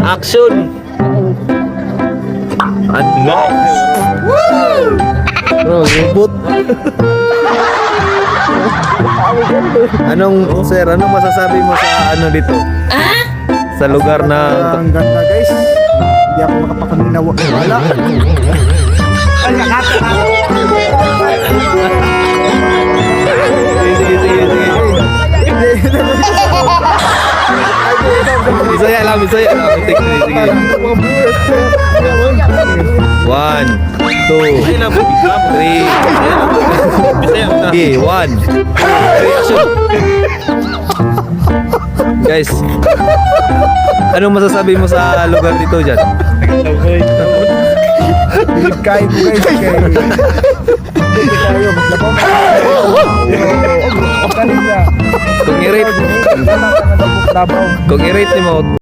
Action! Ano? Bro, robot. Anong masasabi mo sa ano dito? Sa lugar na Ang ganda guys. Hindi ako makapakaninawa. Wala. Bisaya lang. Sige. 1, 2, 3. Okay, 1, 2, 3, action. Guys, anong masasabi mo sa lugar dito dyan? Kain ko guys. Kayo, maglabang. Kanina. Kung i-rate, Dabaw. kung i-rate mo